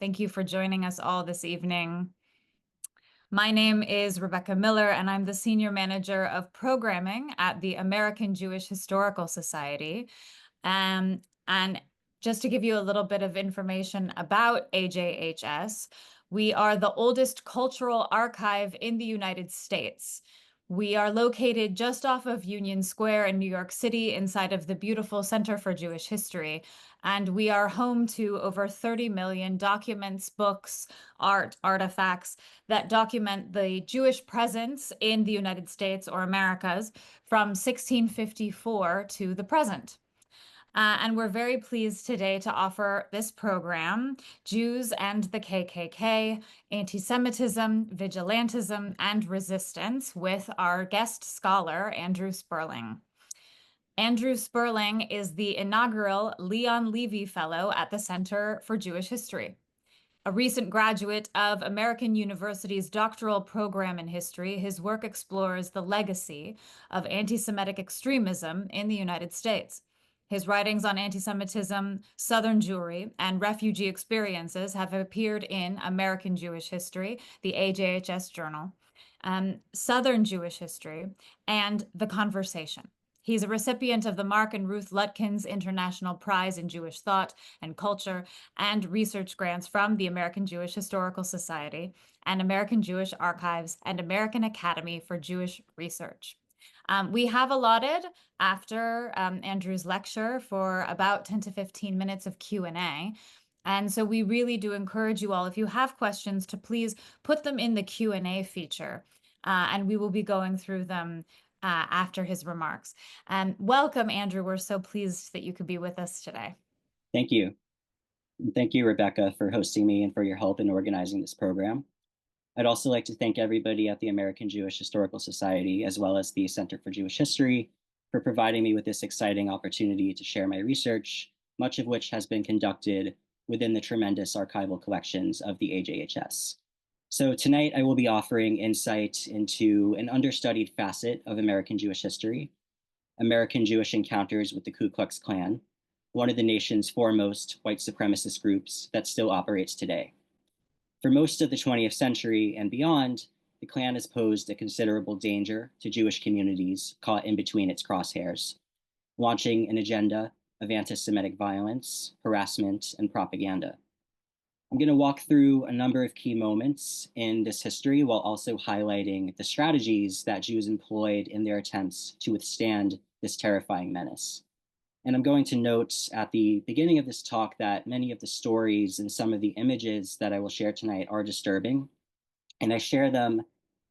Thank you for joining us all this evening. My name is Rebecca Miller, and I'm the Senior Manager of Programming at the American Jewish Historical Society. And just to give you a little bit of information about AJHS, we are the oldest cultural archive in the United States. We are located just off of Union Square in New York City inside of the beautiful Center for Jewish History. And we are home to over 30 million documents, books, art, artifacts that document the Jewish presence in the United States or Americas from 1654 to the present. And we're very pleased today to offer this program, Jews and the KKK, Antisemitism, Vigilantism, and Resistance, with our guest scholar, Andrew Sperling. Andrew Sperling is the inaugural Leon Levy Fellow at the Center for Jewish History. A recent graduate of American University's doctoral program in history, his work explores the legacy of anti-Semitic extremism in the United States. His writings on anti-Semitism, Southern Jewry, and refugee experiences have appeared in American Jewish History, the AJHS Journal, Southern Jewish History, and The Conversation. He's a recipient of the Mark and Ruth Luckens International Prize in Jewish Thought and Culture and research grants from the American Jewish Historical Society and American Jewish Archives and American Academy for Jewish Research. We have allotted after Andrew's lecture for about 10 to 15 minutes of Q&A. And so we really do encourage you all, if you have questions, to please put them in the Q&A feature. And we will be going through them after his remarks. Welcome, Andrew. We're so pleased that you could be with us today. Thank you. And thank you, Rebecca, for hosting me and for your help in organizing this program. I'd also like to thank everybody at the American Jewish Historical Society, as well as the Center for Jewish History, for providing me with this exciting opportunity to share my research, much of which has been conducted within the tremendous archival collections of the AJHS. So tonight I will be offering insight into an understudied facet of American Jewish history, American Jewish encounters with the Ku Klux Klan, one of the nation's foremost white supremacist groups that still operates today. For most of the 20th century and beyond, the Klan has posed a considerable danger to Jewish communities caught in between its crosshairs, launching an agenda of anti-Semitic violence, harassment, and propaganda. I'm going to walk through a number of key moments in this history while also highlighting the strategies that Jews employed in their attempts to withstand this terrifying menace. And I'm going to note at the beginning of this talk that many of the stories and some of the images that I will share tonight are disturbing. And I share them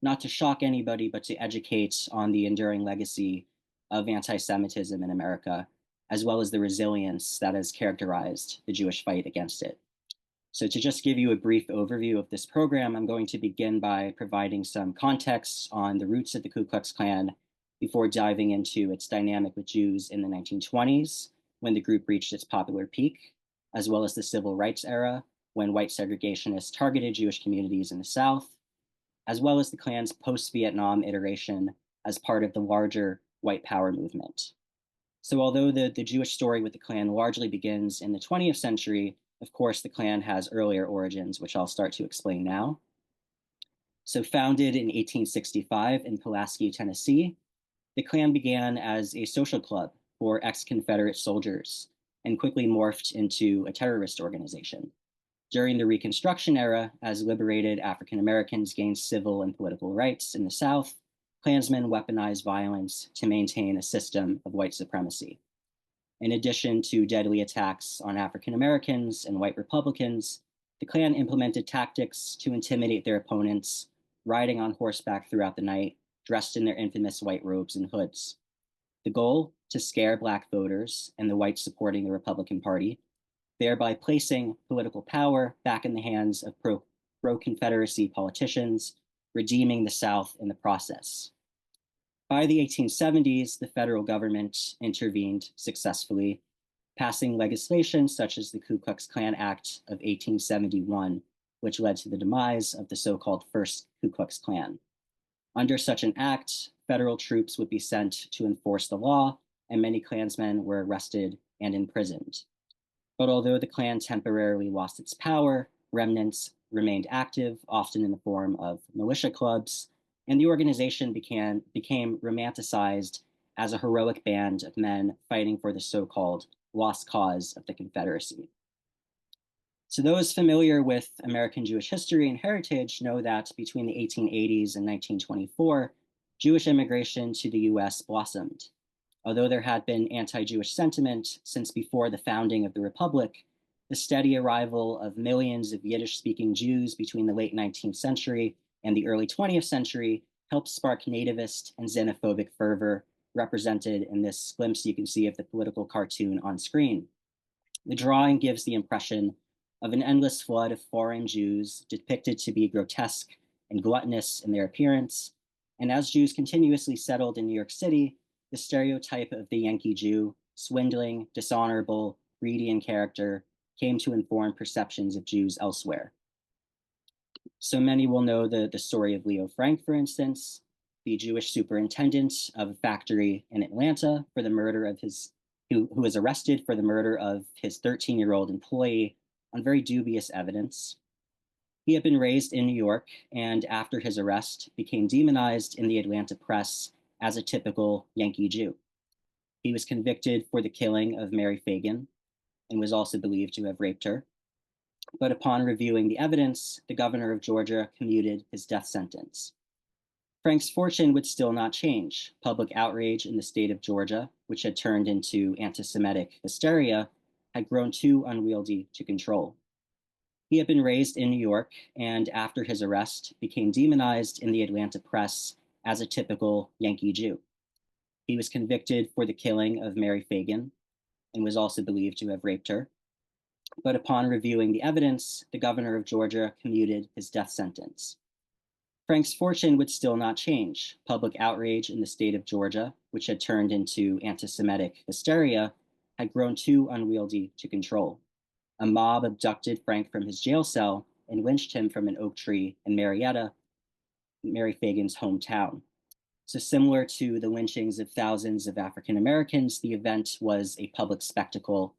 not to shock anybody, but to educate on the enduring legacy of anti-Semitism in America, as well as the resilience that has characterized the Jewish fight against it. So to just give you a brief overview of this program, I'm going to begin by providing some context on the roots of the Ku Klux Klan before diving into its dynamic with Jews in the 1920s, when the group reached its popular peak, as well as the civil rights era, when white segregationists targeted Jewish communities in the South, as well as the Klan's post-Vietnam iteration as part of the larger white power movement. So although the Jewish story with the Klan largely begins in the 20th century, of course, the Klan has earlier origins, which I'll start to explain now. So founded in 1865 in Pulaski, Tennessee, the Klan began as a social club for ex-Confederate soldiers and quickly morphed into a terrorist organization. During the Reconstruction era, as liberated African Americans gained civil and political rights in the South, Klansmen weaponized violence to maintain a system of white supremacy. In addition to deadly attacks on African Americans and white Republicans, the Klan implemented tactics to intimidate their opponents, riding on horseback throughout the night, dressed in their infamous white robes and hoods. The goal, to scare Black voters and the whites supporting the Republican Party, thereby placing political power back in the hands of pro-Confederacy politicians, redeeming the South in the process. By the 1870s, the federal government intervened successfully, passing legislation such as the Ku Klux Klan Act of 1871, which led to the demise of the so-called First Ku Klux Klan. Under such an act, federal troops would be sent to enforce the law, and many Klansmen were arrested and imprisoned. But although the Klan temporarily lost its power, remnants remained active, often in the form of militia clubs, and the organization became romanticized as a heroic band of men fighting for the so-called lost cause of the Confederacy. So those familiar with American Jewish history and heritage know that between the 1880s and 1924, Jewish immigration to the US blossomed. Although there had been anti-Jewish sentiment since before the founding of the Republic, the steady arrival of millions of Yiddish-speaking Jews between the late 19th century and the early 20th century helped spark nativist and xenophobic fervor, represented in this glimpse you can see of the political cartoon on screen. The drawing gives the impression of an endless flood of foreign Jews depicted to be grotesque and gluttonous in their appearance. And as Jews continuously settled in New York City, the stereotype of the Yankee Jew, swindling, dishonorable, greedy in character, came to inform perceptions of Jews elsewhere. So many will know the story of Leo Frank, for instance, the Jewish superintendent of a factory in Atlanta for the murder of who was arrested for the murder of his 13-year-old employee on very dubious evidence. He had been raised in New York and after his arrest became demonized in the Atlanta press as a typical Yankee Jew. He was convicted for the killing of Mary Fagan and was also believed to have raped her. But upon reviewing the evidence, the governor of Georgia commuted his death sentence. Frank's fortune would still not change. Public outrage in the state of Georgia, which had turned into anti-Semitic hysteria, had grown too unwieldy to control. He had been raised in New York and after his arrest became demonized in the Atlanta press as a typical Yankee Jew. He was convicted for the killing of Mary Fagan and was also believed to have raped her. But upon reviewing the evidence, the governor of Georgia commuted his death sentence. Frank's fortune would still not change. Public outrage in the state of Georgia, which had turned into anti-Semitic hysteria, had grown too unwieldy to control. A mob abducted Frank from his jail cell and lynched him from an oak tree in Marietta, Mary Fagan's hometown. So similar to the lynchings of thousands of African Americans, the event was a public spectacle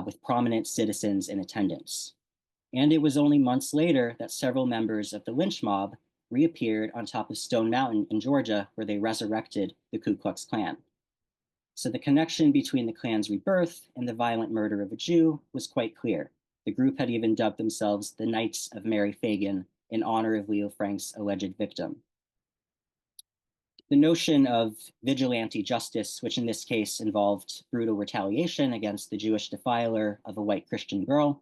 with prominent citizens in attendance. And it was only months later that several members of the lynch mob reappeared on top of Stone Mountain in Georgia, where they resurrected the Ku Klux Klan. So the connection between the Klan's rebirth and the violent murder of a Jew was quite clear. The group had even dubbed themselves the Knights of Mary Fagan in honor of Leo Frank's alleged victim. The notion of vigilante justice, which in this case involved brutal retaliation against the Jewish defiler of a white Christian girl,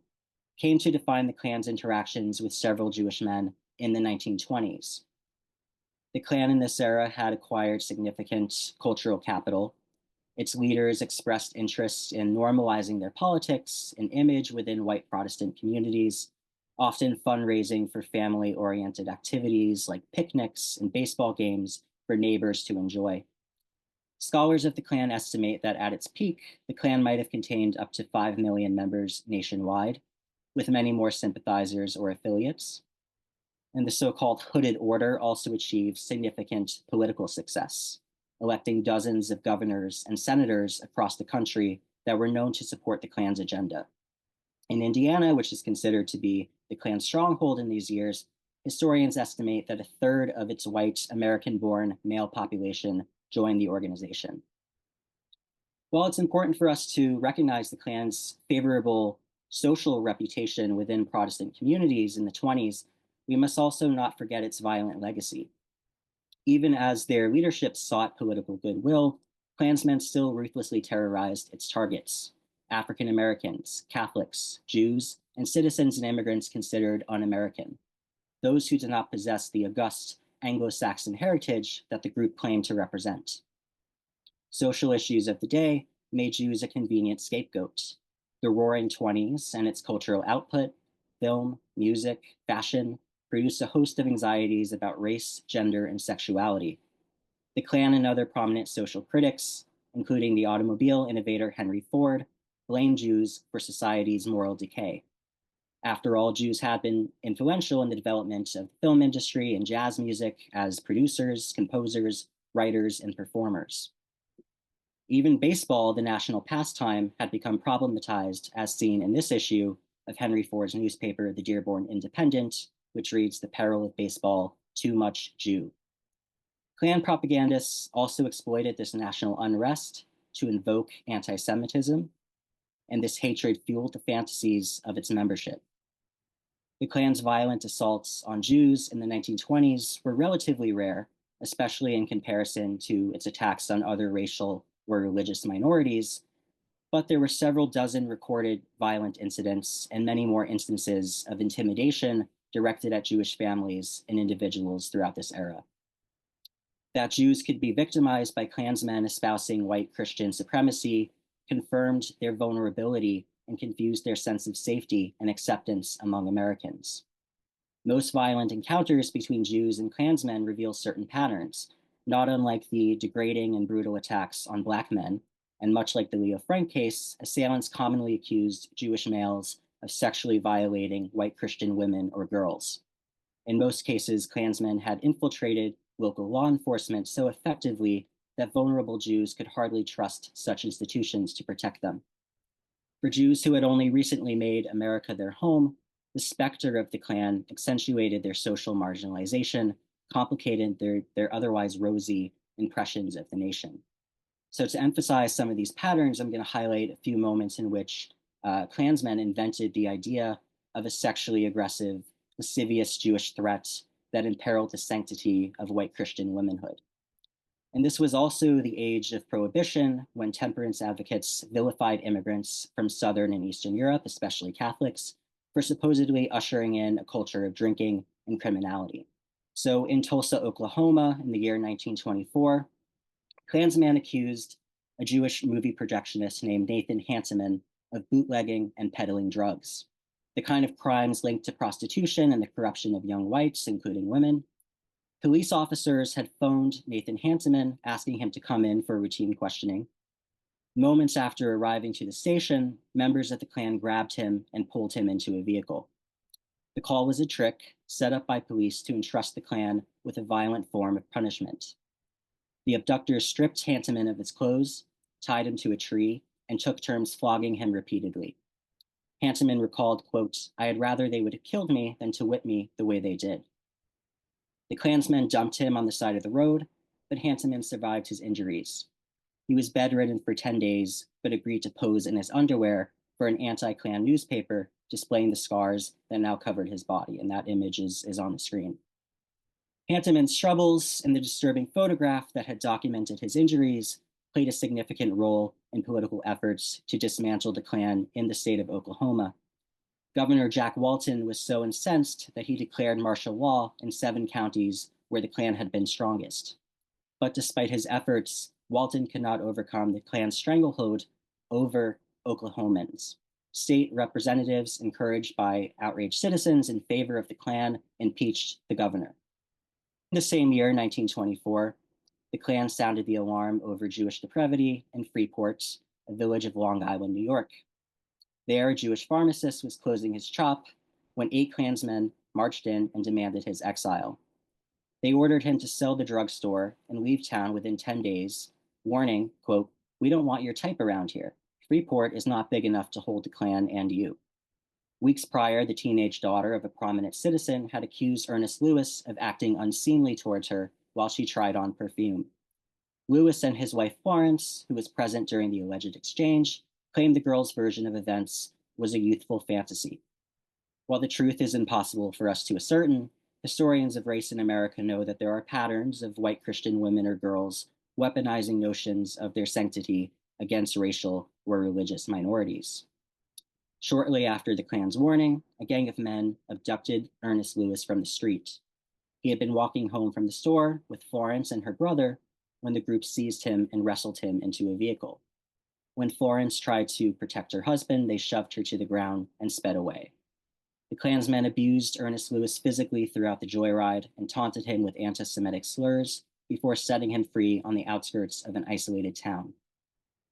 came to define the Klan's interactions with several Jewish men in the 1920s. The Klan in this era had acquired significant cultural capital. Its leaders expressed interest in normalizing their politics and image within white Protestant communities, often fundraising for family-oriented activities like picnics and baseball games for neighbors to enjoy. Scholars of the Klan estimate that at its peak, the Klan might have contained up to 5 million members nationwide, with many more sympathizers or affiliates. And the so-called Hooded Order also achieved significant political success, electing dozens of governors and senators across the country that were known to support the Klan's agenda. In Indiana, which is considered to be the Klan's stronghold in these years, historians estimate that a third of its white American-born male population joined the organization. While it's important for us to recognize the Klan's favorable social reputation within Protestant communities in the 20s, we must also not forget its violent legacy. Even as their leadership sought political goodwill, Klansmen still ruthlessly terrorized its targets: African Americans, Catholics, Jews, and citizens and immigrants considered un-American, those who did not possess the august Anglo-Saxon heritage that the group claimed to represent. Social issues of the day made Jews a convenient scapegoat. The Roaring Twenties and its cultural output, film, music, fashion, produced a host of anxieties about race, gender, and sexuality. The Klan and other prominent social critics, including the automobile innovator Henry Ford, blamed Jews for society's moral decay. After all, Jews had been influential in the development of the film industry and jazz music as producers, composers, writers, and performers. Even baseball, the national pastime, had become problematized, as seen in this issue, of Henry Ford's newspaper, the Dearborn Independent, which reads, "The peril of baseball, too much Jew." Klan propagandists also exploited this national unrest to invoke anti-Semitism, and this hatred fueled the fantasies of its membership. The Klan's violent assaults on Jews in the 1920s were relatively rare, especially in comparison to its attacks on other racial or religious minorities, but there were several dozen recorded violent incidents and many more instances of intimidation directed at Jewish families and individuals throughout this era. That Jews could be victimized by Klansmen espousing white Christian supremacy confirmed their vulnerability and confused their sense of safety and acceptance among Americans. Most violent encounters between Jews and Klansmen reveal certain patterns, not unlike the degrading and brutal attacks on Black men, and much like the Leo Frank case, assailants commonly accused Jewish males of sexually violating white Christian women or girls. In most cases, Klansmen had infiltrated local law enforcement so effectively that vulnerable Jews could hardly trust such institutions to protect them. For Jews who had only recently made America their home, the specter of the Klan accentuated their social marginalization, complicated their otherwise rosy impressions of the nation. So to emphasize some of these patterns, I'm going to highlight a few moments in which Klansmen invented the idea of a sexually aggressive, lascivious Jewish threat that imperiled the sanctity of white Christian womanhood. And this was also the age of Prohibition, when temperance advocates vilified immigrants from Southern and Eastern Europe, especially Catholics, for supposedly ushering in a culture of drinking and criminality. So in Tulsa, Oklahoma, in the year 1924, Klansmen accused a Jewish movie projectionist named Nathan Hanseman of bootlegging and peddling drugs, the kind of crimes linked to prostitution and the corruption of young whites, including women. Police officers had phoned Nathan Hanseman, asking him to come in for routine questioning. Moments after arriving to the station, members of the Klan grabbed him and pulled him into a vehicle. The call was a trick set up by police to entrust the Klan with a violent form of punishment. The abductors stripped Hanseman of his clothes, tied him to a tree, and took turns flogging him repeatedly. Hanseman recalled, quote, "I had rather they would have killed me than to whip me the way they did." The Klansmen dumped him on the side of the road, but Hanseman survived his injuries. He was bedridden for 10 days, but agreed to pose in his underwear for an anti-Klan newspaper displaying the scars that now covered his body, and that image is on the screen. Hanseman's troubles and the disturbing photograph that had documented his injuries played a significant role in political efforts to dismantle the Klan in the state of Oklahoma. Governor Jack Walton was so incensed that he declared martial law in 7 counties where the Klan had been strongest. But despite his efforts, Walton could not overcome the Klan's stranglehold over Oklahomans. State representatives, encouraged by outraged citizens in favor of the Klan, impeached the governor. In the same year, 1924, the Klan sounded the alarm over Jewish depravity in Freeport, a village of Long Island, New York. There, a Jewish pharmacist was closing his shop when 8 Klansmen marched in and demanded his exile. They ordered him to sell the drugstore and leave town within 10 days, warning, quote, "We don't want your type around here. Freeport is not big enough to hold the Klan and you." Weeks prior, the teenage daughter of a prominent citizen had accused Ernest Lewis of acting unseemly towards her while she tried on perfume. Lewis and his wife Florence, who was present during the alleged exchange, claimed the girl's version of events was a youthful fantasy. While the truth is impossible for us to ascertain, historians of race in America know that there are patterns of white Christian women or girls weaponizing notions of their sanctity against racial or religious minorities. Shortly after the Klan's warning, a gang of men abducted Ernest Lewis from the street. He had been walking home from the store with Florence and her brother when the group seized him and wrestled him into a vehicle. When Florence tried to protect her husband, they shoved her to the ground and sped away. The Klansmen abused Ernest Lewis physically throughout the joyride and taunted him with anti-Semitic slurs before setting him free on the outskirts of an isolated town.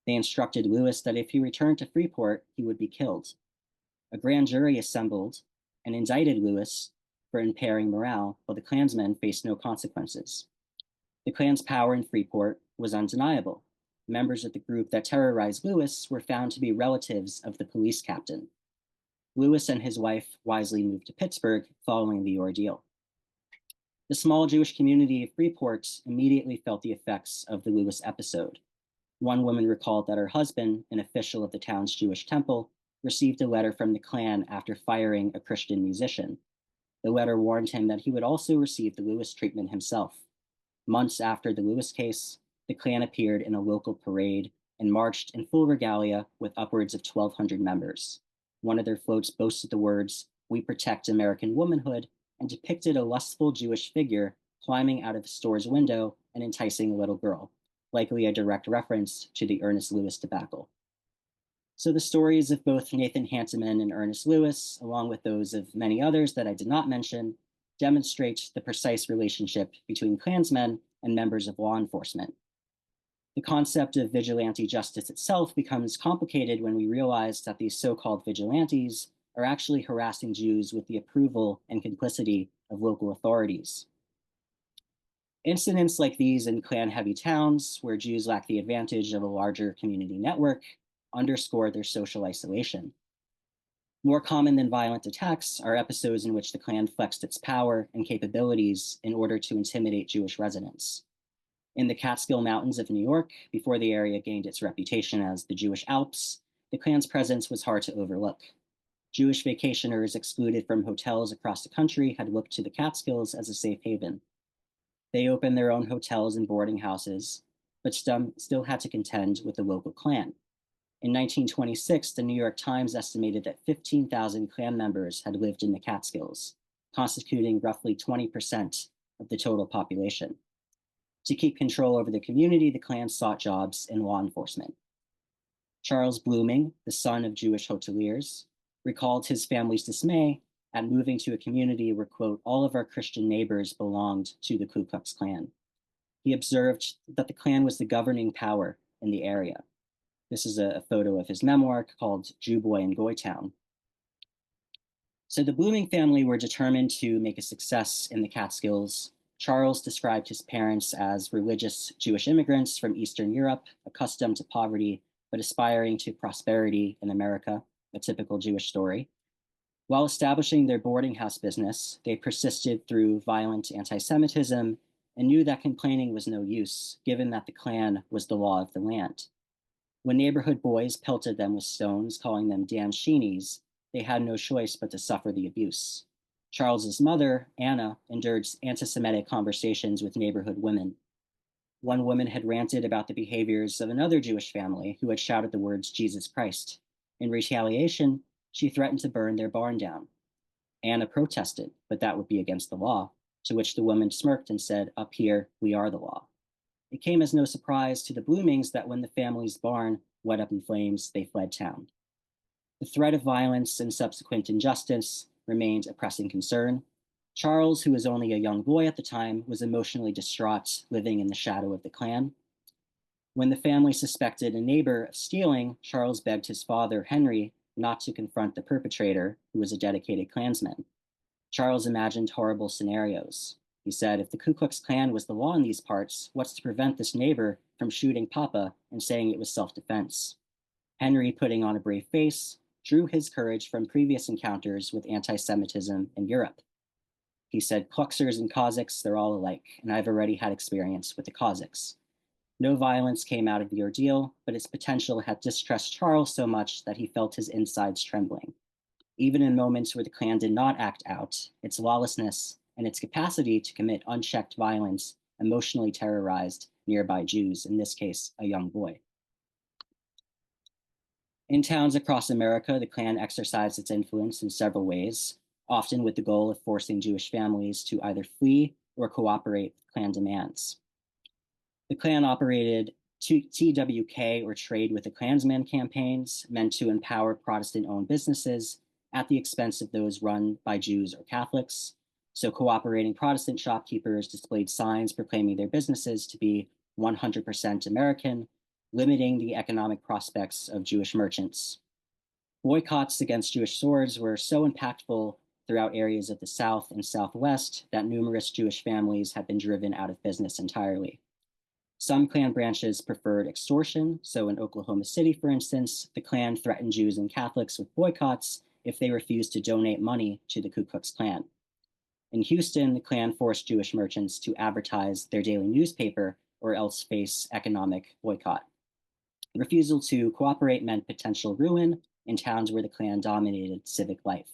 They instructed Lewis that if he returned to Freeport, he would be killed. A grand jury assembled and indicted Lewis for impairing morale, while the Klansmen faced no consequences. The Klan's power in Freeport was undeniable. Members of the group that terrorized Lewis were found to be relatives of the police captain. Lewis and his wife wisely moved to Pittsburgh following the ordeal. The small Jewish community of Freeport immediately felt the effects of the Lewis episode. One woman recalled that her husband, an official of the town's Jewish temple, received a letter from the Klan after firing a Christian musician. The letter warned him that he would also receive the Lewis treatment himself. Months after the Lewis case, the Klan appeared in a local parade and marched in full regalia with upwards of 1,200 members. One of their floats boasted the words, "We protect American womanhood," and depicted a lustful Jewish figure climbing out of a store's window and enticing a little girl, likely a direct reference to the Ernest Lewis debacle. So the stories of both Nathan Hanseman and Ernest Lewis, along with those of many others that I did not mention, demonstrate the precise relationship between Klansmen and members of law enforcement. The concept of vigilante justice itself becomes complicated when we realize that these so-called vigilantes are actually harassing Jews with the approval and complicity of local authorities. Incidents like these in Klan-heavy towns, where Jews lack the advantage of a larger community network, underscore their social isolation. More common than violent attacks are episodes in which the Klan flexed its power and capabilities in order to intimidate Jewish residents. In the Catskill Mountains of New York, before the area gained its reputation as the Jewish Alps, the Klan's presence was hard to overlook. Jewish vacationers excluded from hotels across the country had looked to the Catskills as a safe haven. They opened their own hotels and boarding houses, but still had to contend with the local Klan. In 1926, the New York Times estimated that 15,000 Klan members had lived in the Catskills, constituting roughly 20% of the total population. To keep control over the community, the Klan sought jobs in law enforcement. Charles Blooming, the son of Jewish hoteliers, recalled his family's dismay at moving to a community where, quote, all of our Christian neighbors belonged to the Ku Klux Klan. He observed that the Klan was the governing power in the area. This is a photo of his memoir called Jew Boy in Goy Town. So the Blooming family were determined to make a success in the Catskills. Charles described his parents as religious Jewish immigrants from Eastern Europe, accustomed to poverty, but aspiring to prosperity in America, a typical Jewish story. While establishing their boarding house business, they persisted through violent anti-Semitism and knew that complaining was no use, given that the Klan was the law of the land. When neighborhood boys pelted them with stones, calling them damn sheenies, they had no choice but to suffer the abuse. Charles's mother, Anna, endured anti-Semitic conversations with neighborhood women. One woman had ranted about the behaviors of another Jewish family who had shouted the words Jesus Christ. In retaliation, she threatened to burn their barn down. Anna protested, but that would be against the law, to which the woman smirked and said, "Up here, we are the law." It came as no surprise to the Bloomings that when the family's barn went up in flames, they fled town. The threat of violence and subsequent injustice remained a pressing concern. Charles, who was only a young boy at the time, was emotionally distraught, living in the shadow of the Klan. When the family suspected a neighbor of stealing, Charles begged his father, Henry, not to confront the perpetrator, who was a dedicated Klansman. Charles imagined horrible scenarios. He said, if the Ku Klux Klan was the law in these parts, what's to prevent this neighbor from shooting Papa and saying it was self-defense? Henry, putting on a brave face, drew his courage from previous encounters with anti-Semitism in Europe. He said, Kluxers and Cossacks, they're all alike, and I've already had experience with the Cossacks. No violence came out of the ordeal, but its potential had distressed Charles so much that he felt his insides trembling. Even in moments where the Klan did not act out, its lawlessness and its capacity to commit unchecked violence emotionally terrorized nearby Jews, in this case, a young boy. In towns across America, the Klan exercised its influence in several ways, often with the goal of forcing Jewish families to either flee or cooperate with Klan demands. The Klan operated TWK, or Trade with the Klansman campaigns, meant to empower Protestant-owned businesses at the expense of those run by Jews or Catholics. So cooperating Protestant shopkeepers displayed signs proclaiming their businesses to be 100% American, limiting the economic prospects of Jewish merchants. Boycotts against Jewish stores were so impactful throughout areas of the South and Southwest that numerous Jewish families had been driven out of business entirely. Some Klan branches preferred extortion. So in Oklahoma City, for instance, the Klan threatened Jews and Catholics with boycotts if they refused to donate money to the Ku Klux Klan. In Houston, the Klan forced Jewish merchants to advertise their daily newspaper or else face economic boycott. Refusal to cooperate meant potential ruin in towns where the Klan dominated civic life.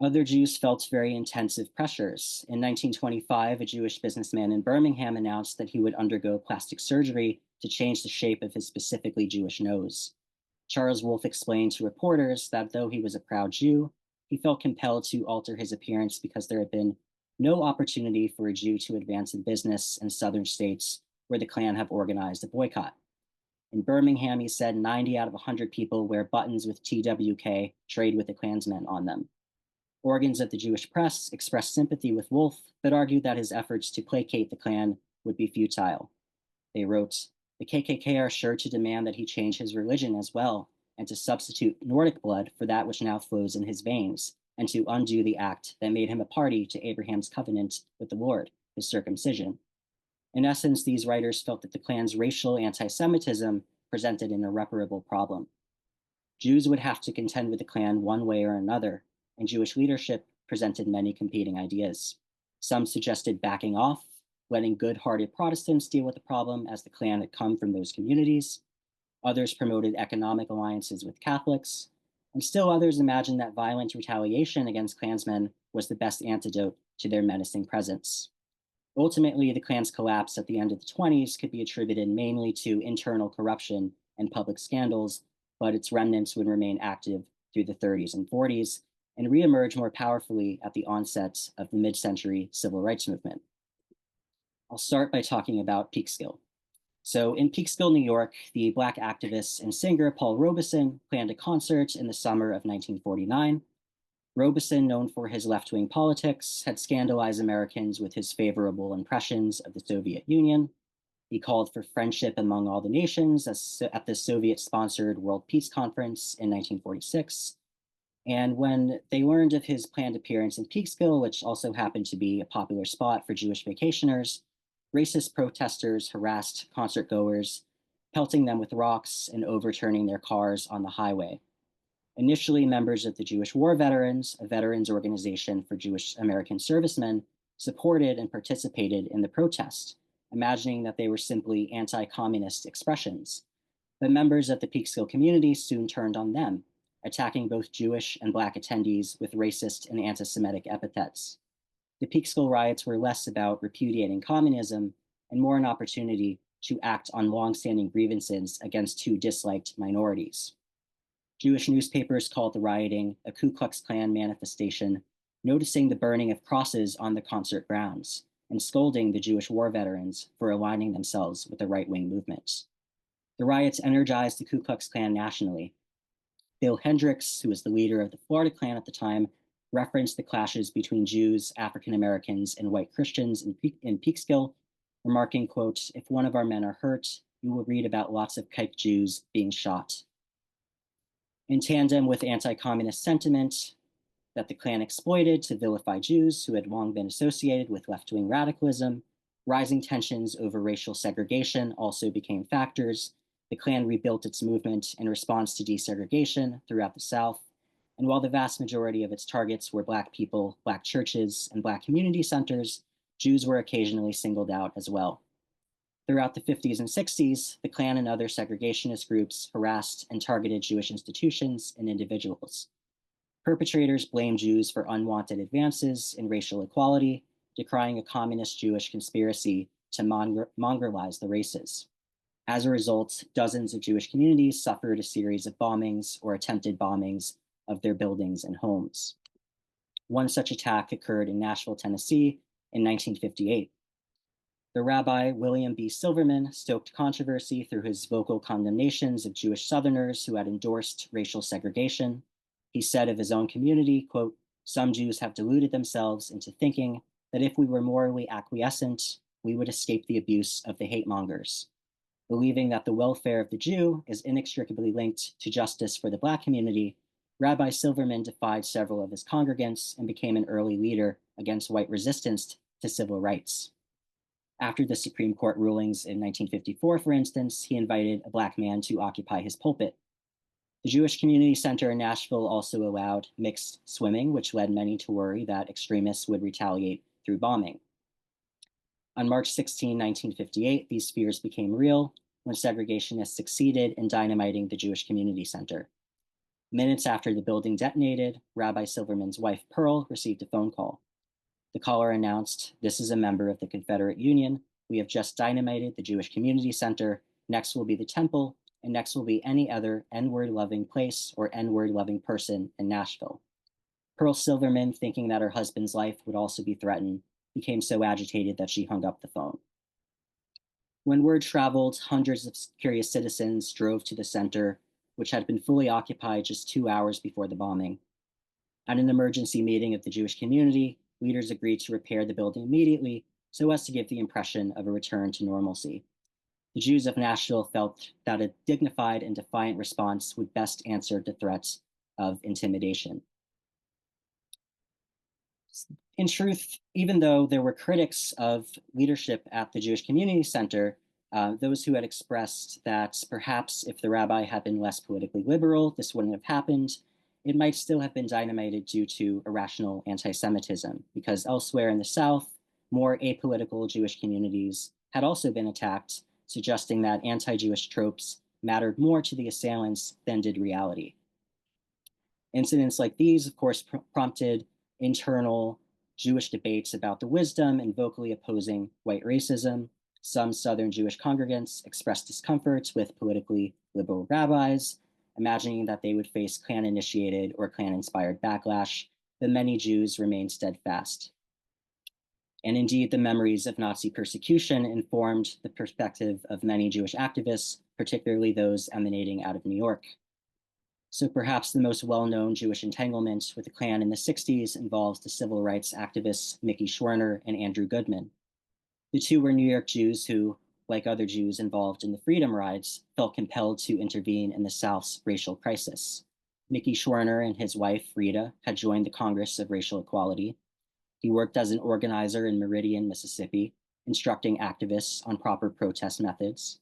Other Jews felt very intensive pressures. In 1925, a Jewish businessman in Birmingham announced that he would undergo plastic surgery to change the shape of his specifically Jewish nose. Charles Wolfe explained to reporters that though he was a proud Jew, he felt compelled to alter his appearance because there had been no opportunity for a Jew to advance in business in southern states where the Klan have organized a boycott. In Birmingham, he said 90 out of 100 people wear buttons with TWK, trade with the Klansmen, on them. Organs of the Jewish press expressed sympathy with Wolfe, but argued that his efforts to placate the Klan would be futile. They wrote, "The KKK are sure to demand that he change his religion as well, and to substitute Nordic blood for that which now flows in his veins, and to undo the act that made him a party to Abraham's covenant with the Lord, his circumcision." In essence, these writers felt that the Klan's racial anti-Semitism presented an irreparable problem. Jews would have to contend with the Klan one way or another, and Jewish leadership presented many competing ideas. Some suggested backing off, letting good-hearted Protestants deal with the problem as the Klan had come from those communities. Others promoted economic alliances with Catholics, and still others imagined that violent retaliation against Klansmen was the best antidote to their menacing presence. Ultimately, the Klan's collapse at the end of the 20s could be attributed mainly to internal corruption and public scandals, but its remnants would remain active through the 30s and 40s and reemerge more powerfully at the onset of the mid-century civil rights movement. I'll start by talking about Peekskill. So in Peekskill, New York, the Black activist and singer Paul Robeson planned a concert in the summer of 1949. Robeson, known for his left-wing politics, had scandalized Americans with his favorable impressions of the Soviet Union. He called for friendship among all the nations at the Soviet-sponsored World Peace Conference in 1946. And when they learned of his planned appearance in Peekskill, which also happened to be a popular spot for Jewish vacationers, racist protesters harassed concertgoers, pelting them with rocks and overturning their cars on the highway. Initially, members of the Jewish War Veterans, a veterans organization for Jewish American servicemen, supported and participated in the protest, imagining that they were simply anti-communist expressions. But members of the Peekskill community soon turned on them, attacking both Jewish and Black attendees with racist and anti-Semitic epithets. The Peekskill riots were less about repudiating communism and more an opportunity to act on longstanding grievances against two disliked minorities. Jewish newspapers called the rioting a Ku Klux Klan manifestation, noticing the burning of crosses on the concert grounds and scolding the Jewish war veterans for aligning themselves with the right-wing movement. The riots energized the Ku Klux Klan nationally. Bill Hendricks, who was the leader of the Florida Klan at the time, referenced the clashes between Jews, African Americans, and white Christians in Peekskill, remarking, quote, "If one of our men are hurt, you will read about lots of kike Jews being shot." In tandem with anti-communist sentiment that the Klan exploited to vilify Jews who had long been associated with left-wing radicalism, rising tensions over racial segregation also became factors. The Klan rebuilt its movement in response to desegregation throughout the South, and while the vast majority of its targets were Black people, Black churches, and Black community centers, Jews were occasionally singled out as well. Throughout the 50s and 60s, the Klan and other segregationist groups harassed and targeted Jewish institutions and individuals. Perpetrators blamed Jews for unwanted advances in racial equality, decrying a communist Jewish conspiracy to mongrelize the races. As a result, dozens of Jewish communities suffered a series of bombings or attempted bombings of their buildings and homes. One such attack occurred in Nashville, Tennessee in 1958. The Rabbi William B. Silverman stoked controversy through his vocal condemnations of Jewish Southerners who had endorsed racial segregation. He said of his own community, quote, "Some Jews have deluded themselves into thinking that if we were morally acquiescent, we would escape the abuse of the hate mongers. Believing that the welfare of the Jew is inextricably linked to justice for the Black community, Rabbi Silverman defied several of his congregants and became an early leader against white resistance to civil rights. After the Supreme Court rulings in 1954, for instance, he invited a Black man to occupy his pulpit. The Jewish Community Center in Nashville also allowed mixed swimming, which led many to worry that extremists would retaliate through bombing. On March 16, 1958, these fears became real when segregationists succeeded in dynamiting the Jewish Community Center. Minutes after the building detonated, Rabbi Silverman's wife, Pearl, received a phone call. The caller announced, "This is a member of the Confederate Union. We have just dynamited the Jewish Community Center. Next will be the temple, and next will be any other N-word loving place or N-word loving person in Nashville." Pearl Silverman, thinking that her husband's life would also be threatened, became so agitated that she hung up the phone. When word traveled, hundreds of curious citizens drove to the center, which had been fully occupied just 2 hours before the bombing. At an emergency meeting of the Jewish community, leaders agreed to repair the building immediately so as to give the impression of a return to normalcy. The Jews of Nashville felt that a dignified and defiant response would best answer the threats of intimidation. In truth, even though there were critics of leadership at the Jewish Community Center, those who had expressed that perhaps if the rabbi had been less politically liberal, this wouldn't have happened, it might still have been dynamited due to irrational anti-Semitism, because elsewhere in the South, more apolitical Jewish communities had also been attacked, suggesting that anti-Jewish tropes mattered more to the assailants than did reality. Incidents like these, of course, prompted internal Jewish debates about the wisdom and vocally opposing white racism. Some Southern Jewish congregants expressed discomfort with politically liberal rabbis, imagining that they would face Klan-initiated or Klan-inspired backlash, but many Jews remained steadfast. And indeed, the memories of Nazi persecution informed the perspective of many Jewish activists, particularly those emanating out of New York. So perhaps the most well-known Jewish entanglement with the Klan in the 60s involves the civil rights activists Mickey Schwerner and Andrew Goodman. The two were New York Jews who, like other Jews involved in the Freedom Rides, felt compelled to intervene in the South's racial crisis. Mickey Schwerner and his wife, Rita, had joined the Congress of Racial Equality. He worked as an organizer in Meridian, Mississippi, instructing activists on proper protest methods.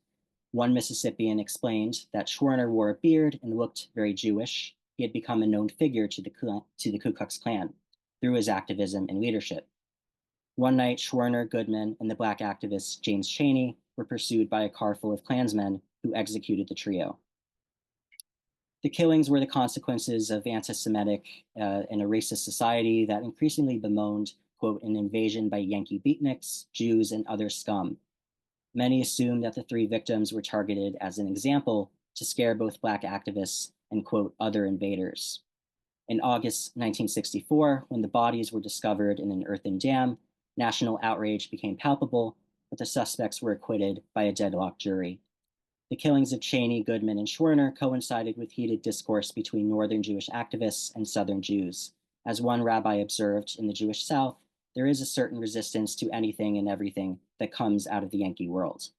One Mississippian explained that Schwerner wore a beard and looked very Jewish. He had become a known figure to the Ku Klux Klan through his activism and leadership. One night, Schwerner, Goodman, and the Black activist James Chaney were pursued by a car full of Klansmen who executed the trio. The killings were the consequences of anti-Semitic and a racist society that increasingly bemoaned, quote, an invasion by Yankee beatniks, Jews, and other scum. Many assumed that the three victims were targeted as an example to scare both Black activists and, quote, other invaders. In August 1964, when the bodies were discovered in an earthen dam, national outrage became palpable, but the suspects were acquitted by a deadlocked jury. The killings of Chaney, Goodman, and Schwerner coincided with heated discourse between Northern Jewish activists and Southern Jews. As one rabbi observed, in the Jewish South, there is a certain resistance to anything and everything that comes out of the Yankee world.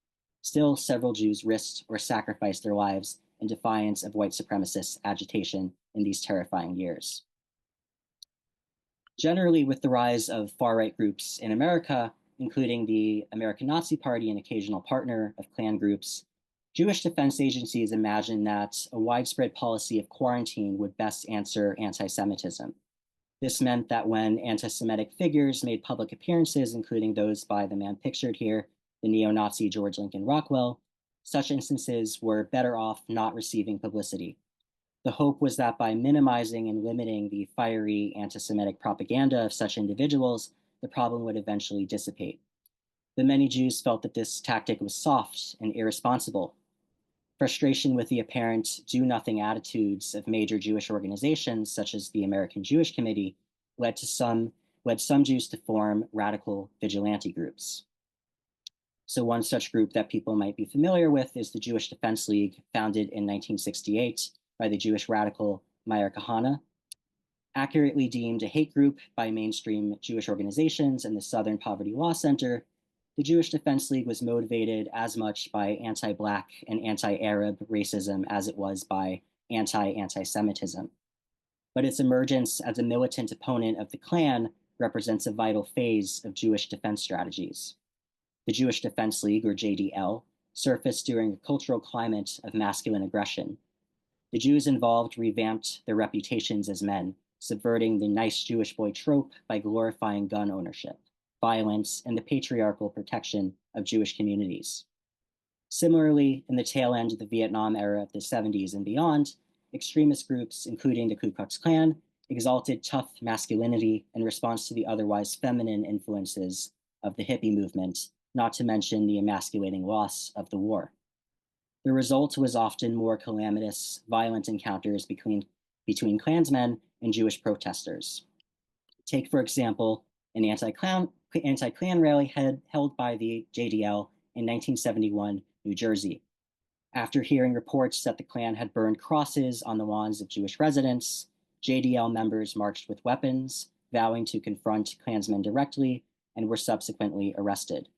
Still, several Jews risked or sacrificed their lives in defiance of white supremacist agitation in these terrifying years. Generally, with the rise of far-right groups in America, including the American Nazi Party, an occasional partner of Klan groups, Jewish defense agencies imagined that a widespread policy of quarantine would best answer anti-Semitism. This meant that when anti-Semitic figures made public appearances, including those by the man pictured here, the neo-Nazi George Lincoln Rockwell, such instances were better off not receiving publicity. The hope was that by minimizing and limiting the fiery anti-Semitic propaganda of such individuals, the problem would eventually dissipate. But many Jews felt that this tactic was soft and irresponsible. Frustration with the apparent do-nothing attitudes of major Jewish organizations, such as the American Jewish Committee, led some Jews to form radical vigilante groups. So one such group that people might be familiar with is the Jewish Defense League, founded in 1968 by the Jewish radical Meir Kahane. Accurately deemed a hate group by mainstream Jewish organizations and the Southern Poverty Law Center, the Jewish Defense League was motivated as much by anti-Black and anti-Arab racism as it was by anti-Semitism. But its emergence as a militant opponent of the Klan represents a vital phase of Jewish defense strategies. The Jewish Defense League, or JDL, surfaced during a cultural climate of masculine aggression. The Jews involved revamped their reputations as men, subverting the nice Jewish boy trope by glorifying gun ownership, violence, and the patriarchal protection of Jewish communities. Similarly, in the tail end of the Vietnam era of the 70s and beyond, extremist groups, including the Ku Klux Klan, exalted tough masculinity in response to the otherwise feminine influences of the hippie movement, not to mention the emasculating loss of the war. The result was often more calamitous, violent encounters between Klansmen and Jewish protesters. Take, for example, an anti-Klan rally held by the JDL in 1971, New Jersey. After hearing reports that the Klan had burned crosses on the lawns of Jewish residents, JDL members marched with weapons, vowing to confront Klansmen directly, and were subsequently arrested.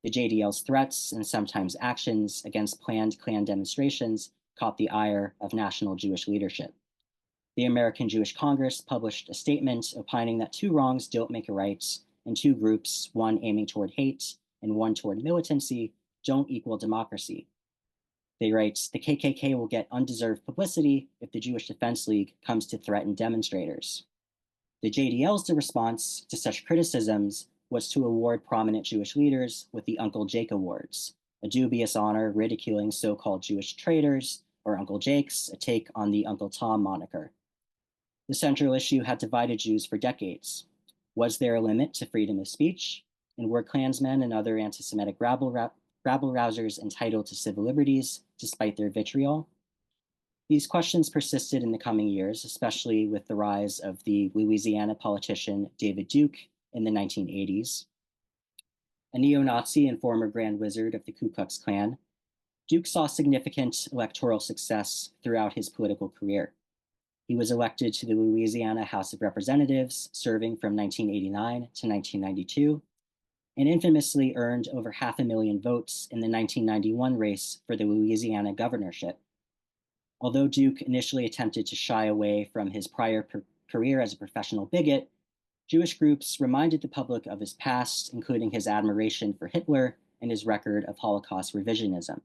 The JDL's threats and sometimes actions against planned Klan demonstrations caught the ire of national Jewish leadership. The American Jewish Congress published a statement opining that two wrongs don't make a right, and two groups, one aiming toward hate and one toward militancy, don't equal democracy. They write, the KKK will get undeserved publicity if the Jewish Defense League comes to threaten demonstrators. The JDL's response to such criticisms was to award prominent Jewish leaders with the Uncle Jake Awards, a dubious honor ridiculing so-called Jewish traitors, or Uncle Jakes, a take on the Uncle Tom moniker. The central issue had divided Jews for decades. Was there a limit to freedom of speech? And were Klansmen and other anti-Semitic rabble-rousers entitled to civil liberties despite their vitriol? These questions persisted in the coming years, especially with the rise of the Louisiana politician David Duke in the 1980s. A neo-Nazi and former Grand Wizard of the Ku Klux Klan, Duke saw significant electoral success throughout his political career. He was elected to the Louisiana House of Representatives, serving from 1989 to 1992, and infamously earned over 500,000 votes in the 1991 race for the Louisiana governorship. Although Duke initially attempted to shy away from his prior career as a professional bigot, Jewish groups reminded the public of his past, including his admiration for Hitler and his record of Holocaust revisionism.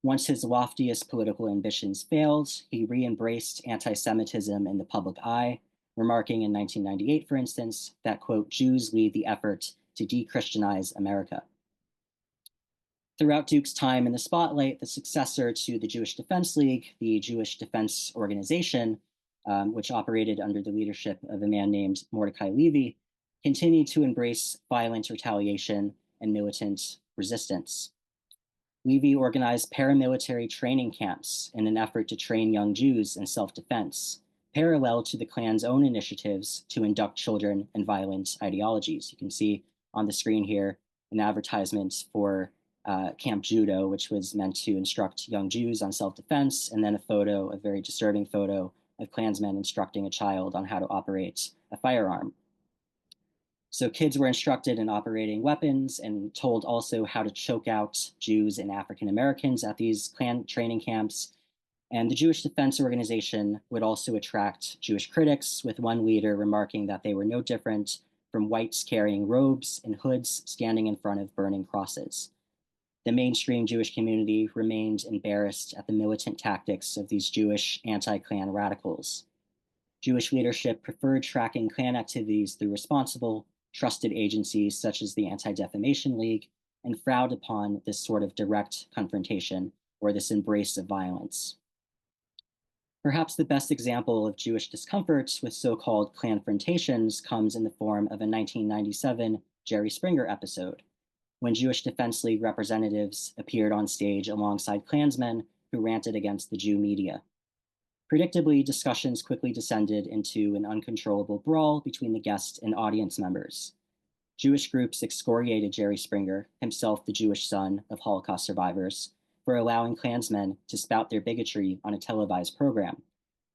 Once his loftiest political ambitions failed, he re-embraced anti-Semitism in the public eye, remarking in 1998, for instance, that, quote, Jews lead the effort to de-Christianize America. Throughout Duke's time in the spotlight, the successor to the Jewish Defense League, the Jewish Defense Organization, which operated under the leadership of a man named Mordecai Levy, continued to embrace violent retaliation and militant resistance. Levy organized paramilitary training camps in an effort to train young Jews in self-defense, parallel to the Klan's own initiatives to induct children in violent ideologies. You can see on the screen here an advertisement for Camp Judo, which was meant to instruct young Jews on self-defense, and then a very disturbing photo of Klansmen instructing a child on how to operate a firearm. So kids were instructed in operating weapons and told also how to choke out Jews and African Americans at these Klan training camps. And the Jewish Defense Organization would also attract Jewish critics, with one leader remarking that they were no different from whites carrying robes and hoods standing in front of burning crosses. The mainstream Jewish community remained embarrassed at the militant tactics of these Jewish anti-Klan radicals. Jewish leadership preferred tracking Klan activities through responsible, trusted agencies such as the Anti-Defamation League, and frowned upon this sort of direct confrontation or this embrace of violence. Perhaps the best example of Jewish discomfort with so-called Klanfrontations comes in the form of a 1997 Jerry Springer episode, when Jewish Defense League representatives appeared on stage alongside Klansmen who ranted against the Jew media. Predictably, discussions quickly descended into an uncontrollable brawl between the guest and audience members. Jewish groups excoriated Jerry Springer, himself the Jewish son of Holocaust survivors, for allowing Klansmen to spout their bigotry on a televised program,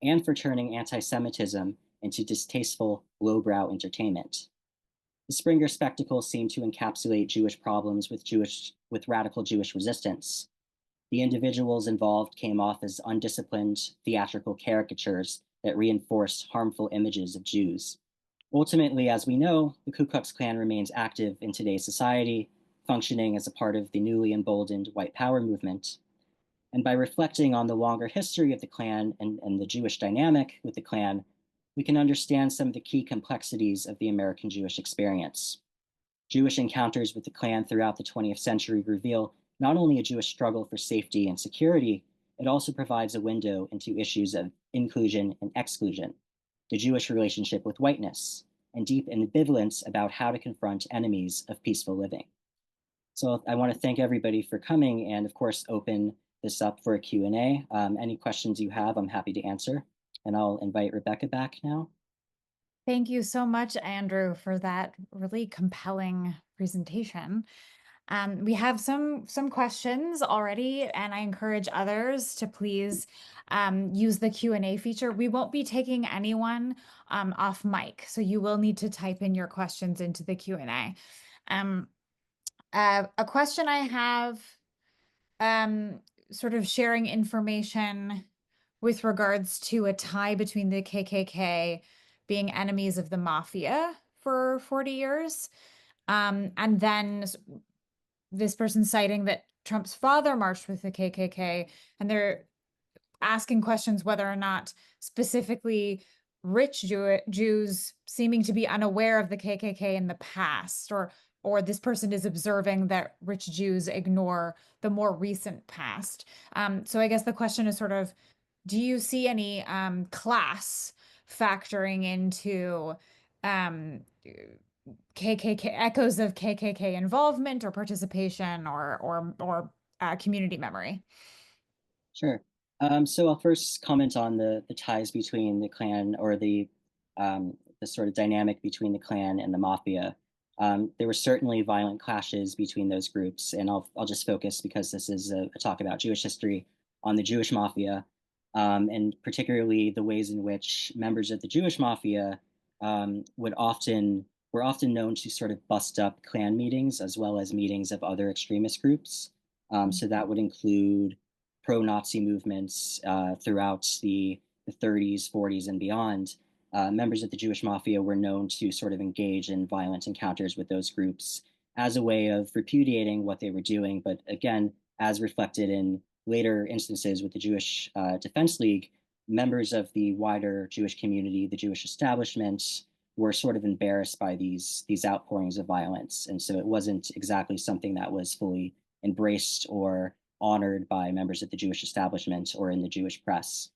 and for turning anti-Semitism into distasteful, lowbrow entertainment. The Springer spectacle seemed to encapsulate Jewish problems with radical Jewish resistance. The individuals involved came off as undisciplined, theatrical caricatures that reinforced harmful images of Jews. Ultimately, as we know, the Ku Klux Klan remains active in today's society, functioning as a part of the newly emboldened white power movement. And by reflecting on the longer history of the Klan and the Jewish dynamic with the Klan, we can understand some of the key complexities of the American Jewish experience. Jewish encounters with the Klan throughout the 20th century reveal not only a Jewish struggle for safety and security, it also provides a window into issues of inclusion and exclusion, the Jewish relationship with whiteness, and deep ambivalence about how to confront enemies of peaceful living. So I want to thank everybody for coming and, of course, open this up for a Q&A. Any questions you have, I'm happy to answer. And I'll invite Rebecca back now. Thank you so much, Andrew, for that really compelling presentation. We have some questions already, and I encourage others to please use the Q&A feature. We won't be taking anyone off mic, so you will need to type in your questions into the Q&A. A question I have, sort of sharing information with regards to a tie between the KKK being enemies of the mafia for 40 years. And then this person citing that Trump's father marched with the KKK, and they're asking questions whether or not specifically rich Jews seeming to be unaware of the KKK in the past, or this person is observing that rich Jews ignore the more recent past. So I guess the question is sort of, do you see any class factoring into KKK echoes of KKK involvement or participation or community memory? Sure. So I'll first comment on the ties between the Klan or the sort of dynamic between the Klan and the mafia. There were certainly violent clashes between those groups, and I'll just focus because this is a talk about Jewish history on the Jewish mafia, and particularly the ways in which members of the Jewish mafia were often known to sort of bust up Klan meetings as well as meetings of other extremist groups. So that would include pro-Nazi movements throughout the 30s, 40s, and beyond. Members of the Jewish mafia were known to sort of engage in violent encounters with those groups as a way of repudiating what they were doing. But again, as reflected in later instances with the Jewish Defense League, members of the wider Jewish community, the Jewish establishment, were sort of embarrassed by these outpourings of violence. And so it wasn't exactly something that was fully embraced or honored by members of the Jewish establishment or in the Jewish press.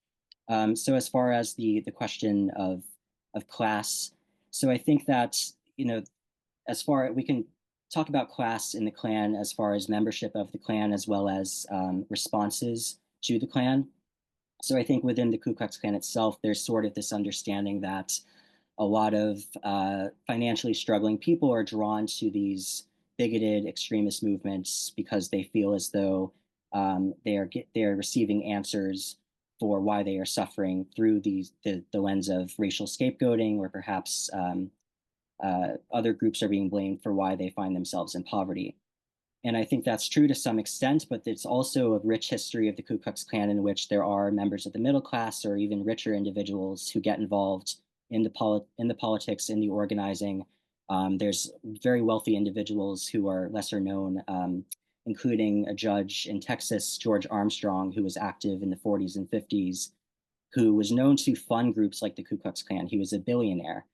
So as far as the question of class, so I think that, as far we can talk about class in the Klan as far as membership of the Klan as well as responses to the Klan. So I think within the Ku Klux Klan itself, there's sort of this understanding that a lot of financially struggling people are drawn to these bigoted extremist movements because they feel as though they are receiving answers for why they are suffering through the lens of racial scapegoating, or perhaps other groups are being blamed for why they find themselves in poverty. And I think that's true to some extent, but it's also a rich history of the Ku Klux Klan in which there are members of the middle class or even richer individuals who get involved in the politics, in the organizing. There's very wealthy individuals who are lesser known, including a judge in Texas, George Armstrong, who was active in the 40s and 50s, who was known to fund groups like the Ku Klux Klan. He was a billionaire.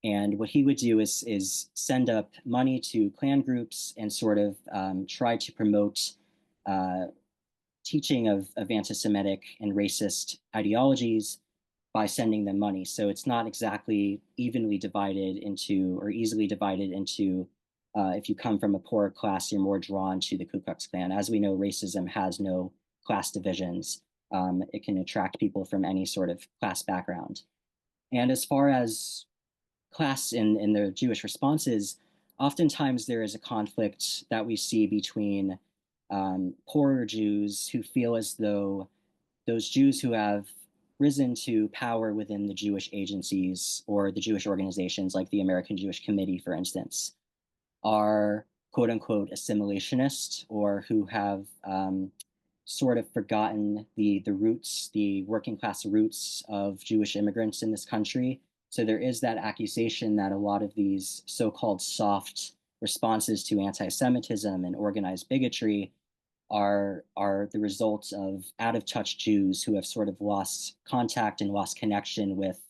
And what he would do is send up money to Klan groups and sort of try to promote teaching of anti-Semitic and racist ideologies by sending them money. So it's not exactly evenly divided into or easily divided into if you come from a poorer class, you're more drawn to the Ku Klux Klan. As we know, racism has no class divisions. It can attract people from any sort of class background. And as far as class in the Jewish responses, oftentimes there is a conflict that we see between poorer Jews who feel as though those Jews who have risen to power within the Jewish agencies or the Jewish organizations like the American Jewish Committee, for instance, are quote unquote assimilationists, or who have sort of forgotten the roots, the working class roots of Jewish immigrants in this country. So there is that accusation that a lot of these so-called soft responses to anti-Semitism and organized bigotry are the results of out of touch Jews who have sort of lost contact and lost connection with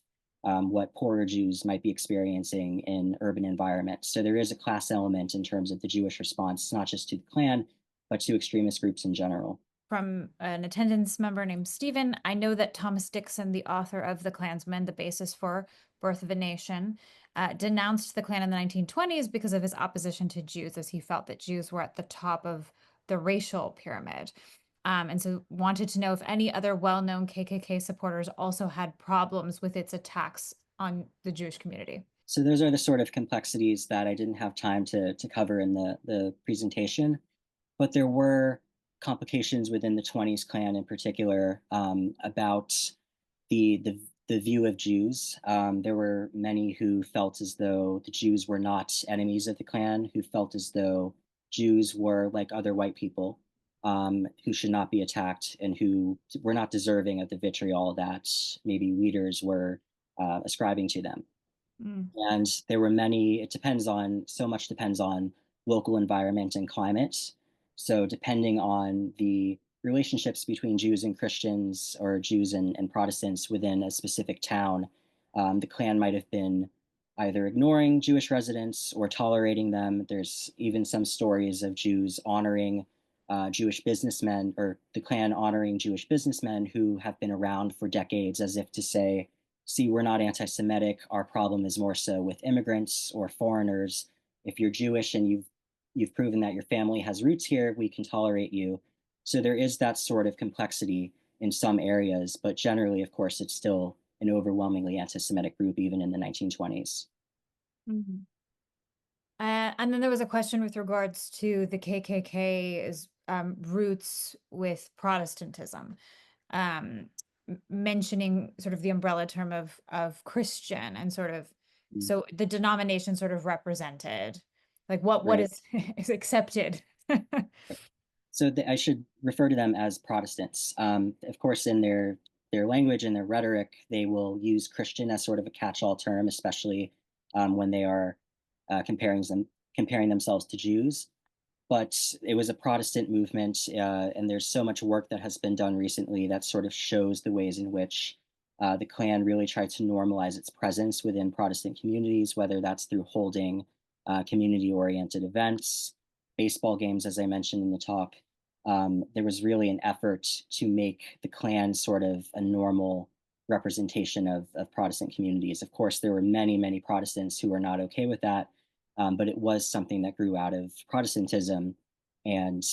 what poorer Jews might be experiencing in urban environments. So there is a class element in terms of the Jewish response, not just to the Klan, but to extremist groups in general. From an attendance member named Stephen, I know that Thomas Dixon, the author of The Klansman, the basis for Birth of a Nation, denounced the Klan in the 1920s because of his opposition to Jews, as he felt that Jews were at the top of the racial pyramid. And so wanted to know if any other well-known KKK supporters also had problems with its attacks on the Jewish community. So those are the sort of complexities that I didn't have time to cover in the presentation, but there were complications within the 20s Klan in particular about the view of Jews. There were many who felt as though the Jews were not enemies of the Klan, who felt as though Jews were like other white people, who should not be attacked and who were not deserving of the vitriol that maybe leaders were ascribing to them. Mm. And there were many, it depends on, so much depends on local environment and climate. So depending on the relationships between Jews and Christians or Jews and Protestants within a specific town, the Klan might have been either ignoring Jewish residents or tolerating them. There's even some stories of Jews honoring Jewish businessmen, or the Klan honoring Jewish businessmen who have been around for decades, as if to say, see, we're not anti-Semitic. Our problem is more so with immigrants or foreigners. If you're Jewish and you've proven that your family has roots here, we can tolerate you. So there is that sort of complexity in some areas, but generally, of course, it's still an overwhelmingly anti-Semitic group, even in the 1920s. Mhm. And then there was a question with regards to the KKK's roots with Protestantism, um, mentioning sort of the umbrella term of Christian and sort of Mm. so the denomination sort of represented, like what Right. is is accepted. So I should refer to them as Protestants. Of course, in their language and their rhetoric, they will use Christian as sort of a catch-all term, especially when they are comparing themselves to Jews. But it was a Protestant movement, and there's so much work that has been done recently that sort of shows the ways in which the Klan really tried to normalize its presence within Protestant communities, whether that's through holding community-oriented events, baseball games, as I mentioned in the talk. There was really an effort to make the Klan sort of a normal representation of Protestant communities. Of course, there were many, many Protestants who were not okay with that, but it was something that grew out of Protestantism. And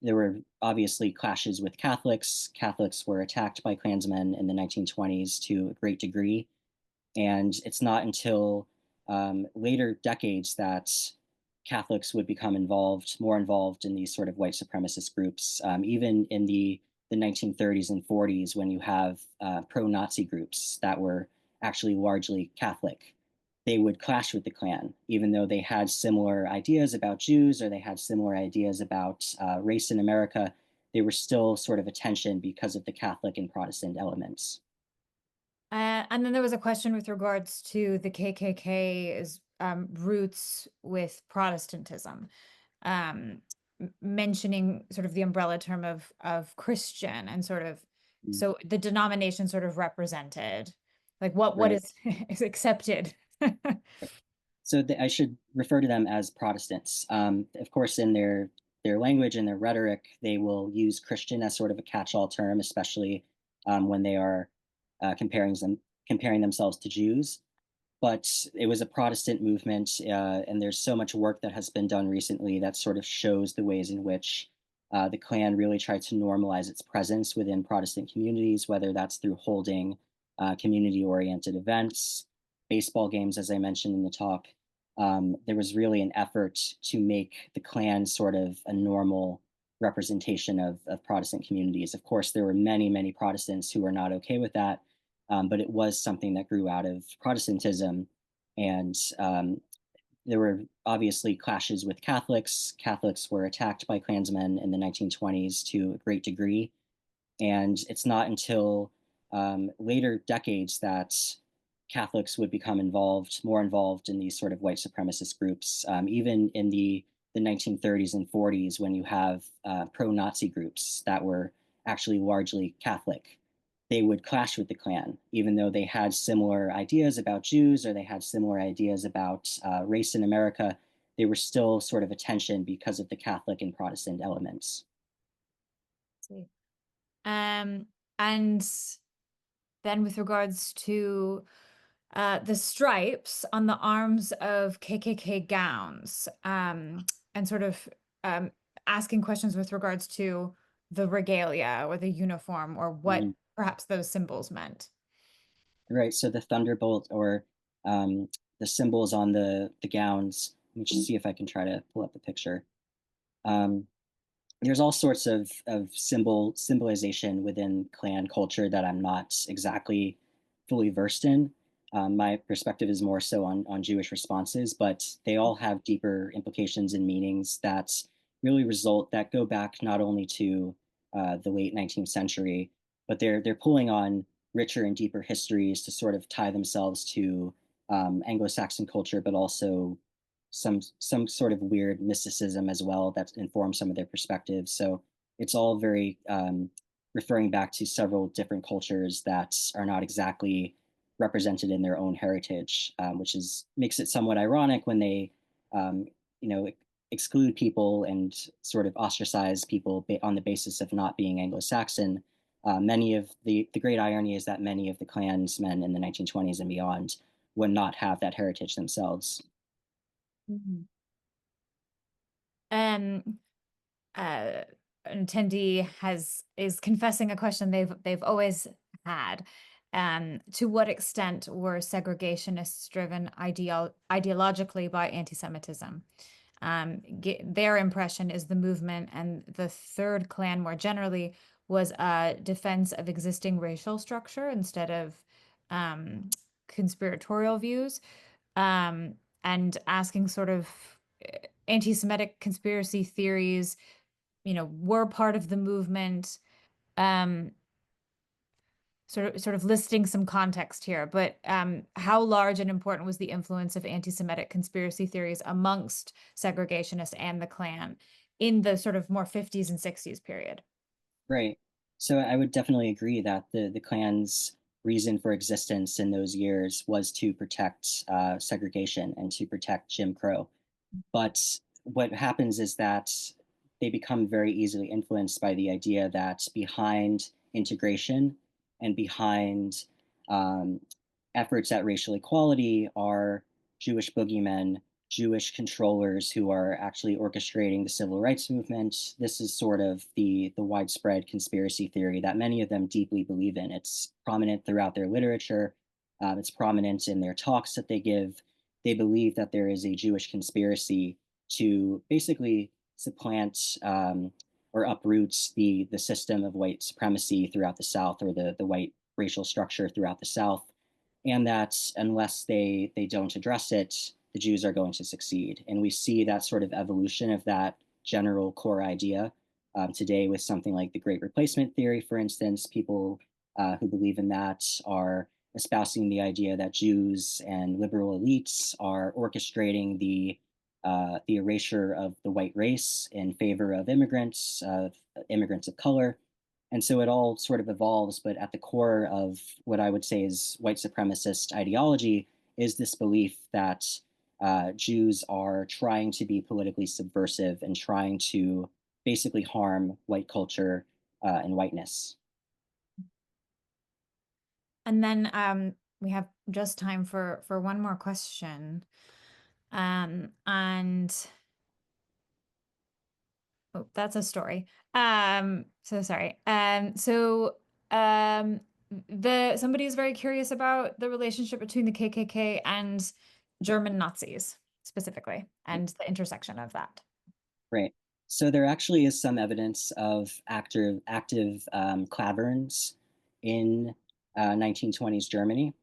there were obviously clashes with Catholics. Catholics were attacked by Klansmen in the 1920s to a great degree. And it's not until later decades that Catholics would become more involved in these sort of white supremacist groups, even in the 1930s and 40s, when you have pro-Nazi groups that were actually largely Catholic. They would clash with the Klan, even though they had similar ideas about Jews or they had similar ideas about race in America. They were still sort of a tension because of the Catholic and Protestant elements. And then there was a question with regards to the KKK's roots with Protestantism, um, mentioning sort of the umbrella term of Christian and sort of Mm. so the denomination sort of represented, like what Right. is is accepted. So I should refer to them as Protestants. Of course, in their language and their rhetoric, they will use Christian as sort of a catch-all term, especially when they are comparing themselves to Jews. But it was a Protestant movement, and there's so much work that has been done recently that sort of shows the ways in which the Klan really tried to normalize its presence within Protestant communities, whether that's through holding community-oriented events, baseball games, as I mentioned in the talk. There was really an effort to make the Klan sort of a normal representation of Protestant communities. Of course, there were many, many Protestants who were not okay with that, but it was something that grew out of Protestantism. And there were obviously clashes with Catholics. Catholics were attacked by Klansmen in the 1920s to a great degree. And it's not until later decades that Catholics would become more involved in these sort of white supremacist groups, even in the the 1930s and 40s when you have pro-Nazi groups that were actually largely Catholic. They would clash with the Klan, even though they had similar ideas about Jews or they had similar ideas about race in America. They were still sort of a tension because of the Catholic and Protestant elements. See. And then with regards to the stripes on the arms of KKK gowns, and sort of um, asking questions with regards to the regalia or the uniform or what Mhm. perhaps those symbols meant. Right. So the thunderbolt or um, the symbols on the gowns. Let me just see if I can try to pull up the picture. Um, there's all sorts of symbolization within Klan culture that I'm not exactly fully versed in. My perspective is more so on Jewish responses, but they all have deeper implications and meanings that really result that go back not only to the late 19th century, but they're pulling on richer and deeper histories to sort of tie themselves to Anglo-Saxon culture, but also some sort of weird mysticism as well that informs some of their perspectives. So it's all very referring back to several different cultures that are not exactly represented in their own heritage, which is makes it somewhat ironic when they, um, you know, exclude people and sort of ostracize people on the basis of not being Anglo-Saxon. Many of the great irony is that many of the Klansmen in the 1920s and beyond would not have that heritage themselves. Mhm. Um, uh, an attendee is confessing a question they've always had. To what extent were segregationists driven ideologically by anti-Semitism? Their impression is the movement and the third Klan more generally was a defense of existing racial structure instead of um, conspiratorial views, um, and asking sort of anti-Semitic conspiracy theories, were part of the movement. Um, sort of listing some context here, but how large and important was the influence of anti-Semitic conspiracy theories amongst segregationists and the Klan in the sort of more 50s and 60s period? Right. So I would definitely agree that the Klan's reason for existence in those years was to protect segregation and to protect Jim Crow. But what happens is that they become very easily influenced by the idea that behind integration and behind um, efforts at racial equality are Jewish boogeymen, Jewish controllers who are actually orchestrating the civil rights movement. This is sort of the widespread conspiracy theory that many of them deeply believe in. It's prominent throughout their literature. It's prominent in their talks that they give. They believe that there is a Jewish conspiracy to basically supplant or uproot the system of white supremacy throughout the South or the white racial structure throughout the South, and that unless they don't address it, the Jews are going to succeed. And we see that sort of evolution of that general core idea today with something like the Great Replacement theory, for instance. People who believe in that are espousing the idea that Jews and liberal elites are orchestrating the erasure of the white race in favor of immigrants of color. And so it all sort of evolves, but at the core of what I would say is white supremacist ideology is this belief that Jews are trying to be politically subversive and trying to basically harm white culture and whiteness. And then we have just time for one more question. And oh, that's a story. So sorry. The somebody is very curious about the relationship between the KKK and German Nazis specifically, and the intersection of that. Right. So there actually is some evidence of active claverns in 1920s Germany.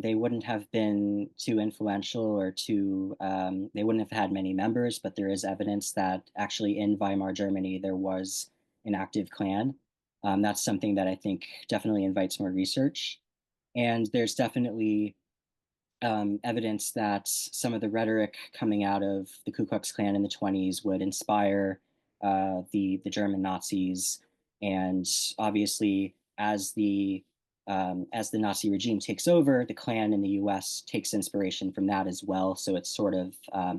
They wouldn't have been too influential or they wouldn't have had many members, but there is evidence that actually in Weimar Germany there was an active Klan. That's something that I think definitely invites more research. And there's definitely evidence that some of the rhetoric coming out of the Ku Klux Klan in the 20s would inspire the German Nazis, and obviously, as the Nazi regime takes over, the Klan in the U.S. takes inspiration from that as well. So it's sort of a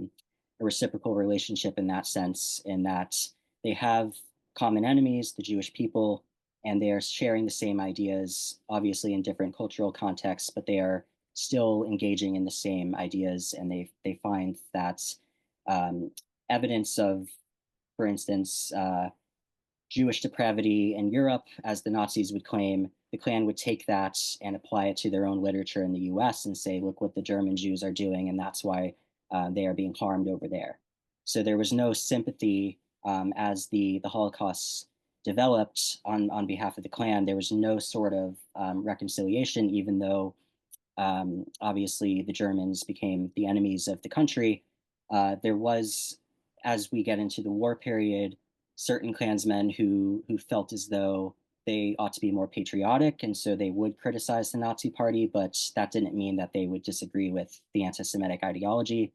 reciprocal relationship in that sense, in that they have common enemies, the Jewish people, and they are sharing the same ideas, obviously in different cultural contexts, but they are still engaging in the same ideas, and they find that um, evidence of, for instance, Jewish depravity in Europe, as the Nazis would claim, the Klan would take that and apply it to their own literature in the US and say, look what the German Jews are doing, and that's why they are being harmed over there. So there was no sympathy as the Holocaust developed on behalf of the Klan. There was no sort of reconciliation, even though obviously the Germans became the enemies of the country. There was, as we get into the war period, certain Klansmen who felt as though they ought to be more patriotic, and so they would criticize the Nazi Party, but that didn't mean that they would disagree with the anti-Semitic ideology.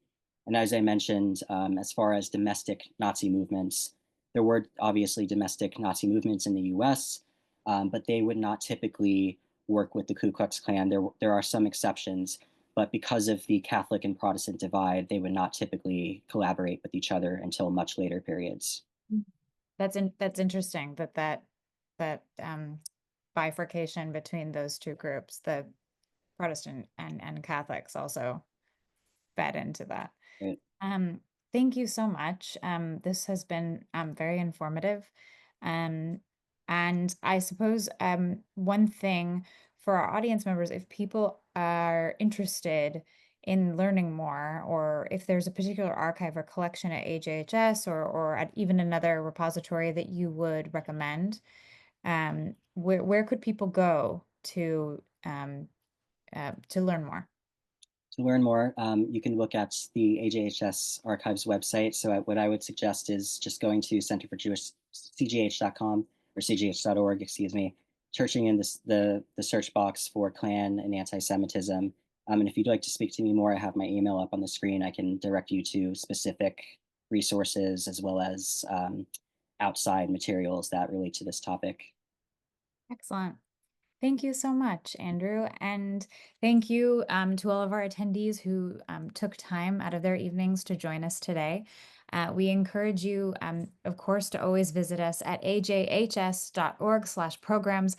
And as I mentioned, as far as domestic Nazi movements, there were obviously domestic Nazi movements in the U.S., but they would not typically work with the Ku Klux Klan. There are some exceptions, but because of the Catholic and Protestant divide, they would not typically collaborate with each other until much later periods. That's interesting that bifurcation between those two groups, the Protestant and Catholics, also fed into that. Right? Um, thank you so much. This has been very informative. Um, and I suppose one thing for our audience members, if people are interested in learning more, or if there's a particular archive or collection at AJHS or at even another repository that you would recommend, where could people go to learn more? To learn more, you can look at the AJHS Archives website. So what I would suggest is just going to Center for Jewish, cgh.com or cgh.org, excuse me, searching in the search box for Klan and anti-Semitism. And if you'd like to speak to me more, I have my email up on the screen. I can direct you to specific resources as well as outside materials that relate to this topic. Excellent. Thank you so much, Andrew. And thank you to all of our attendees who took time out of their evenings to join us today. We encourage you, of course, to always visit us at ajhs.org/programs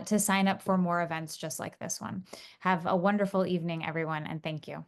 to sign up for more events just like this one. Have a wonderful evening, everyone, and thank you.